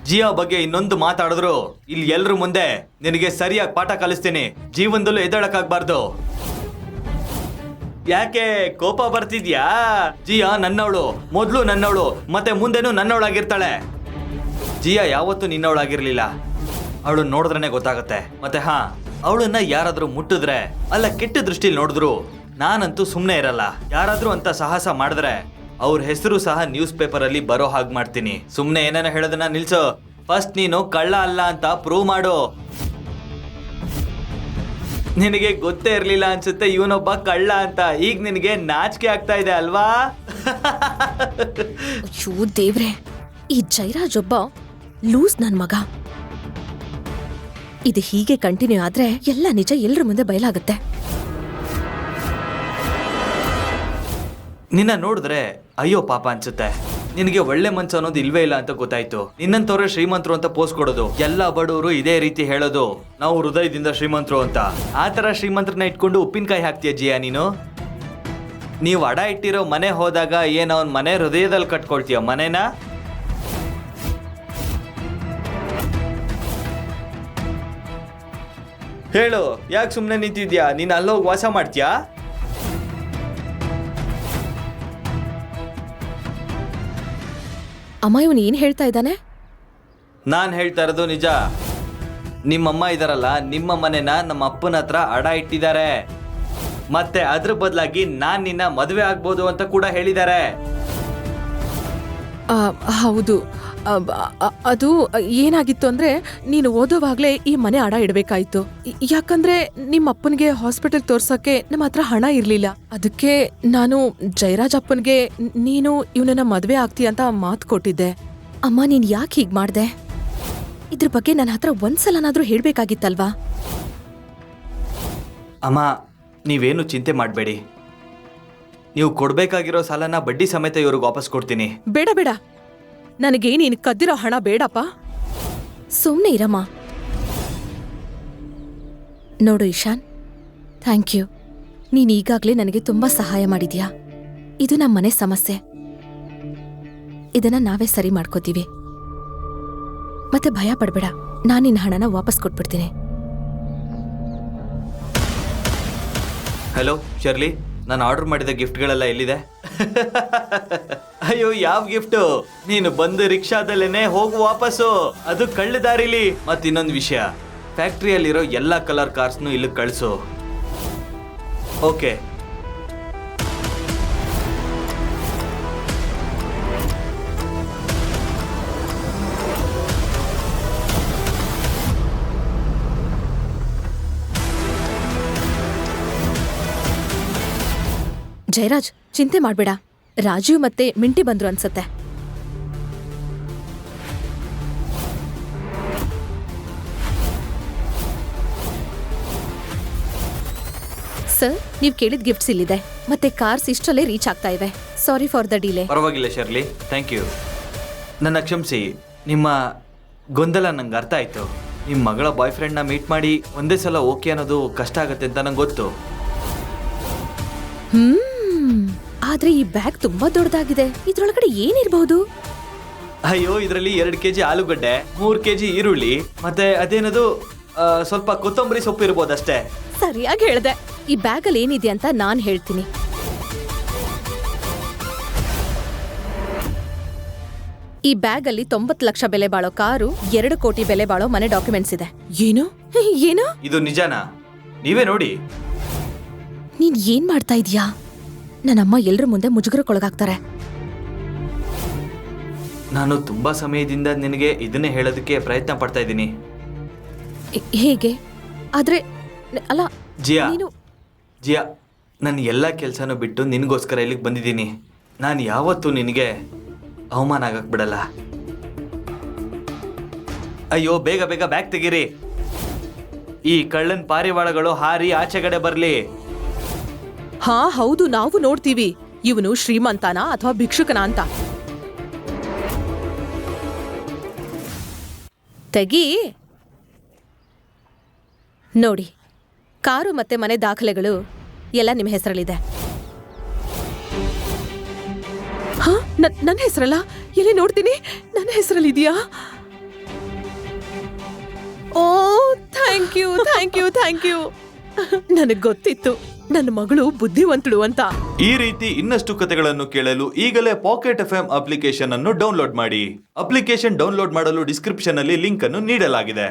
ಜಿಯಾ ಬಗ್ಗೆ ಇನ್ನೊಂದು ಮಾತಾಡಿದ್ರು ಇಲ್ಲಿ ಎಲ್ರ ಮುಂದೆ ನಿನಗೆ ಸರಿಯಾಗಿ ಪಾಠ ಕಲಿಸ್ತೀನಿ. ಜೀವನದಲ್ಲೂ ಎದ್ದೇಳಕ್ಕಾಗ್ಬಾರ್ದು. ಯಾಕೆ ಕೋಪ ಬರ್ತಿದ್ಯಾ? ಜಿಯಾ ನನ್ನವಳು, ಮೊದ್ಲು ನನ್ನವಳು, ಮತ್ತೆ ಮುಂದೆನೂ ನನ್ನವಳಾಗಿರ್ತಾಳೆ. ಜಿಯಾ ಯಾವತ್ತೂ ನಿನ್ನವಳಾಗಿರ್ಲಿಲ್ಲ. ಅವಳು ನೋಡಿದ್ರೇನೆ ಗೊತ್ತಾಗತ್ತೆ. ಮತ್ತೆ ಅವಳನ್ನ ಯಾರಾದ್ರೂ ಮುಟ್ಟಿದ್ರೆ ಅಲ್ಲ ಕೆಟ್ಟ ದೃಷ್ಟಿಲಿ ನೋಡಿದ್ರು ನಾನಂತೂ ಸುಮ್ಮನೆ ಇರಲ್ಲ. ಯಾರಾದ್ರೂ ಅಂತ ಸಾಹಸ ಮಾಡಿದ್ರೆ ಅವ್ರ ಹೆಸರು ಸಹ ನ್ಯೂಸ್ ಪೇಪರ್ ಅಲ್ಲಿ ಬರೋ ಹಾಗೆ ಮಾಡ್ತೀನಿ. ಸುಮ್ಮನೆ ಏನೇನೋ ಹೇಳೋದನ್ನ ನಿಲ್ಸು. ಫಸ್ಟ್ ನೀನು ಕಳ್ಳ ಅಲ್ಲ ಅಂತ ಪ್ರೂವ್ ಮಾಡು. ನಿನಗೆ ಗೊತ್ತೇ ಇರ್ಲಿಲ್ಲ ಅನ್ಸುತ್ತೆ ಇವನೊಬ್ಬ ಕಳ್ಳ ಅಂತ. ಈಗ ನಿನಗೆ ನಾಚಿಕೆ ಆಗ್ತಾ ಇದೆ ಅಲ್ವಾ? ಅಯ್ಯೋ ದೇವ್ರೆ, ಈ ಜೈರಾಜ್ ಒಬ್ಬ ಲೂಸ್ ನನ್ ಮಗ. ಇದು ಹೀಗೆ ಕಂಟಿನ್ಯೂ ಆದ್ರೆ ಎಲ್ಲ ನಿಜ ಎಲ್ರ ಮುಂದೆ ಬಯಲಾಗುತ್ತೆ. ನಿನ್ನ ನೋಡಿದ್ರೆ ಅಯ್ಯೋ ಪಾಪ ಅನ್ಸುತ್ತೆ. ನಿನಗೆ ಒಳ್ಳೆ ಮನ್ಸು ಅನ್ನೋದು ಇಲ್ವೇ ಇಲ್ಲ ಅಂತ ಗೊತ್ತಾಯ್ತು. ನಿನ್ನಂತವ್ರೆ ಶ್ರೀಮಂತರು ಅಂತ ಪೋಸ್ಟ್ ಕೊಡೋದು, ಎಲ್ಲ ಬಡವರು ಇದೇ ರೀತಿ ಹೇಳೋದು ನಾವು ಹೃದಯದಿಂದ ಶ್ರೀಮಂತರು ಅಂತ. ಆ ತರ ಶ್ರೀಮಂತರನ್ನ ಇಟ್ಕೊಂಡು ಉಪ್ಪಿನಕಾಯಿ ಹಾಕ್ತೀಯ ಜಿಯಾ ನೀನು? ನೀವು ಅಡ ಇಟ್ಟಿರೋ ಮನೆ ಹೋದಾಗ ಏನ್ ಅವನ್ ಮನೆ ಹೃದಯದಲ್ಲಿ ಕಟ್ಕೊಳ್ತೀಯ ಮನೆನ? ಹೇಳು, ಯಾಕೆ ಸುಮ್ಮನೆ ನಿಂತಿದ್ಯಾ? ನೀನು ಅಲ್ಲೋಗಿ ವಾಸ ಮಾಡ್ತೀಯಾ? ಅಮ್ಮ ಇವನು ಏನ್ ಹೇಳ್ತಾ ಇದ್ದಾನೆ? ನಾನು ಹೇಳ್ತಾ ಇರೋದು ನಿಜ. ನಿಮ್ಮಮ್ಮ ಇದಾರಲ್ಲ, ನಿಮ್ಮ ಮನೆನ ನಮ್ಮ ಅಪ್ಪನ ಹತ್ರ ಅಡ ಇಟ್ಟಿದ್ದಾರೆ. ಮತ್ತೆ ಅದ್ರ ಬದಲಾಗಿ ನಾನ್ ನಿನ್ನ ಮದುವೆ ಆಗ್ಬೋದು ಅಂತ ಕೂಡ ಹೇಳಿದ್ದಾರೆ. ಹೌದು, ಅದು ಏನಾಗಿತ್ತು ಅಂದ್ರೆ ನೀನು ಓದೋವಾಗ್ಲೇ ಈ ಮನೆ ಅಡ ಇಡಬೇಕಾಯ್ತು. ಯಾಕಂದ್ರೆ ನಿಮ್ಮ ಅಪ್ಪನಿಗೆ ಹಾಸ್ಪಿಟಲ್ ತೋರ್ಸಕ್ಕೆ ನಮ್ಮ ಹತ್ರ ಹಣ ಇರ್ಲಿಲ್ಲ. ಅದಕ್ಕೆ ನಾನು ಜಯರಾಜ್ ಅಪ್ಪನ್ಗೆ ನೀನು ಇವನನ್ನ ಮದ್ವೆ ಆಗ್ತೀಯ ಅಂತ ಮಾತು ಕೊಟ್ಟಿದ್ದೆ. ಅಮ್ಮ ನೀನ್ ಯಾಕೆ ಹೀಗ್ ಮಾಡ್ದೆ? ಇದ್ರ ಬಗ್ಗೆ ನನ್ನ ಹತ್ರ ಒಂದ್ಸಲನಾದ್ರೂ ಹೇಳ್ಬೇಕಾಗಿತ್ತಲ್ವಾ? ಅಮ್ಮ, ನೀವೇನು ಚಿಂತೆ ಮಾಡಬೇಡಿ. ನೀವು ಕೊಡ್ಬೇಕಾಗಿರೋ ಸಾಲನ ಬಡ್ಡಿ ಸಮೇತ ಇವ್ರಿಗೆ ವಾಪಸ್ ಕೊಡ್ತೀನಿ. ಬೇಡ ಬೇಡ, ನನಗೆ ನೀನು ಕದ್ದಿರೋ ಹಣ ಬೇಡಪ್ಪ. ಸುಮ್ನೆ ಇರಮ್ಮ. ನೋಡು ಇಶಾನ್, ಥ್ಯಾಂಕ್ ಯು. ನೀನ್ ಈಗಾಗ್ಲೇ ನನಗೆ ತುಂಬಾ ಸಹಾಯ ಮಾಡಿದ್ಯಾ. ಇದು ನಮ್ಮ ಮನೆ ಸಮಸ್ಯೆ. ಇದನ್ನ ನಾವೇ ಸರಿ ಮಾಡ್ಕೋತೀವಿ. ಮತ್ತೆ ಭಯ ಪಡ್ಬೇಡ, ನಾನ್ ನಿನ್ನ ಹಣನ ವಾಪಸ್ ಕೊಟ್ಬಿಡ್ತೀನಿ. ಹಲೋ ಶರ್ಲಿ, ನಾನು ಆರ್ಡರ್ ಮಾಡಿದ ಗಿಫ್ಟ್ಗಳೆಲ್ಲ ಎಲ್ಲಿದೆ? ಅಯ್ಯೋ, ಯಾವ ಗಿಫ್ಟು? ನೀನು ಬಂದು ರಿಕ್ಷಾದಲ್ಲೇನೆ ಹೋಗು ವಾಪಸ್ಸು. ಅದು ಕಳ್ಳ ದಾರಿಲಿ. ಮತ್ ಇನ್ನೊಂದು ವಿಷಯ, ಫ್ಯಾಕ್ಟ್ರಿಯಲ್ಲಿರೋ ಎಲ್ಲ ಕಲರ್ ಕಾರ್ಸ್ನು ಇಲ್ಲಿ ಕಳಿಸು. ಓಕೆ. ಜಯರಾಜ್, ಚಿಂತೆ ಮಾಡ್ಬೇಡ. ರಾಜೀವ್ ಮತ್ತೆ ಮಿಂಟಿ ಬಂದ್ರು ಅನ್ಸತ್ತೆ. ಸರ್, ನೀವ್ ಕೇಳಿದ ಗಿಫ್ಟ್ಸ್ ಇಲ್ಲಿದೆ. ಮತ್ತೆ ಕಾರ್ಸ್ ಇಷ್ಟರಲ್ಲೇ ರೀಚ್ ಆಗ್ತಾ ಇವೆ. Sorry for the delay. ಪರವಾಗಿಲ್ಲ ಶರ್ಲಿ, ಥ್ಯಾಂಕ್ ಯು. ನನ್ನ ಕ್ಷಮಿಸಿ. ನಿಮ್ಮ ಗೊಂದಲ ನಂಗೆ ಅರ್ಥ ಆಯ್ತು. ನಿಮ್ಮ ಮಗಳ ಬಾಯ್ ಫ್ರೆಂಡ್ನ ಮೀಟ್ ಮಾಡಿ ಒಂದೇ ಸಲ ಓಕೆ ಅನ್ನೋದು ಕಷ್ಟ ಆಗುತ್ತೆ ಅಂತ ನಂಗೆ ಗೊತ್ತು. ಆದ್ರೆ ಈ ಬ್ಯಾಗ್ ತುಂಬಾ ದೊಡ್ಡದಾಗಿದೆ. ಇದ್ರೊಳಗಡೆ ಏನಿರಬಹುದು? ಅಯ್ಯೋ, ಇದರಲ್ಲಿ 2 kg ಆಲೂಗಡ್ಡೆ, 3 kg ಈರುಳ್ಳಿ, ಮತ್ತೆ ಅದೇನದು ಸ್ವಲ್ಪ ಕೊತ್ತಂಬರಿ ಸೊಪ್ಪು ಇರ್ಬೋದಷ್ಟೇ. ಸರಿಯಾಗಿ ಹೇಳ್ದೆ. ಈ ಬ್ಯಾಗ್ ಅಲ್ಲಿ ಏನಿದೆ ಅಂತ ನಾನ್ ಹೇಳ್ತೀನಿ. ಈ ಬ್ಯಾಗ್ ಅಲ್ಲಿ 90 ಲಕ್ಷ ಬೆಲೆ ಬಾಳೋ ಕಾರು, 2 ಕೋಟಿ ಬೆಲೆ ಬಾಳೋ ಮನೆ ಡಾಕ್ಯುಮೆಂಟ್ಸ್ ಇದೆ. ಏನು ಏನು? ಇದು ನಿಜನಾ? ನೀವೇ ನೋಡಿ. ನೀನ್ ಏನ್ ಮಾಡ್ತಾ ಇದೀಯಾ? ನನ್ನಮ್ಮ ಎಲ್ರ ಮುಂದೆ ಮುಜುಗರಕ್ಕೊಳಗಾಗ್ತಾರೆ. ನಾನು ತುಂಬಾ ಸಮಯದಿಂದ ನಿನಗೆ ಇದನ್ನೇ ಹೇಳೋದಕ್ಕೆ ಪ್ರಯತ್ನ ಪಡ್ತಾ ಇದ್ದೀನಿ. ಹೇಗೆ? ಆದ್ರೆ ಅಲ್ಲ ಜಿಯಾ, ನೀನು ಜಿಯಾ, ನಾನು ಎಲ್ಲ ಕೆಲಸನೂ ಬಿಟ್ಟು ನಿನಗೋಸ್ಕರ ಇಲ್ಲಿಗೆ ಬಂದಿದ್ದೀನಿ. ನಾನು ಯಾವತ್ತೂ ನಿನಗೆ ಅವಮಾನ ಆಗಕ್ ಬಿಡಲ್ಲ. ಅಯ್ಯೋ, ಬೇಗ ಬೇಗ ಬ್ಯಾಗ್ ತೆಗೀರಿ. ಈ ಕಳ್ಳನ್ ಪಾರಿವಾಳಗಳು ಹಾರಿ ಆಚೆಗಡೆ ಬರ್ಲಿ. ಹಾ ಹೌದು, ನಾವು ನೋಡ್ತೀವಿ ಇವನು ಶ್ರೀಮಂತನ ಅಥವಾ ಭಿಕ್ಷುಕನ ಅಂತ. ತೆಗಿ. ನೋಡಿ, ಕಾರು ಮತ್ತೆ ಮನೆ ದಾಖಲೆಗಳು ಎಲ್ಲ ನಿಮ್ಮ ಹೆಸರಲ್ಲಿದೆ. ಹಾ, ನನ್ನ ಹೆಸರಲ್ಲ? ಎಲ್ಲಿ ನೋಡ್ತೀನಿ? ನನ್ನ ಹೆಸರಲ್ಲಿದೆಯಾ? ಓ thank you thank you thank you. ನನಗ್ ಗೊತ್ತಿತ್ತು ನನ್ನ ಮಗಳು ಬುದ್ಧಿವಂತಳು ಅಂತ. ಈ ರೀತಿ ಇನ್ನಷ್ಟು ಕಥೆಗಳನ್ನು ಕೇಳಲು ಈಗಲೇ ಪಾಕೆಟ್ FM ಅಪ್ಲಿಕೇಶನ್ ಅನ್ನು ಡೌನ್ಲೋಡ್ ಮಾಡಿ. ಅಪ್ಲಿಕೇಶನ್ ಡೌನ್ಲೋಡ್ ಮಾಡಲು ಡಿಸ್ಕ್ರಿಪ್ಷನ್ ಅಲ್ಲಿ ಲಿಂಕ್ ಅನ್ನು ನೀಡಲಾಗಿದೆ.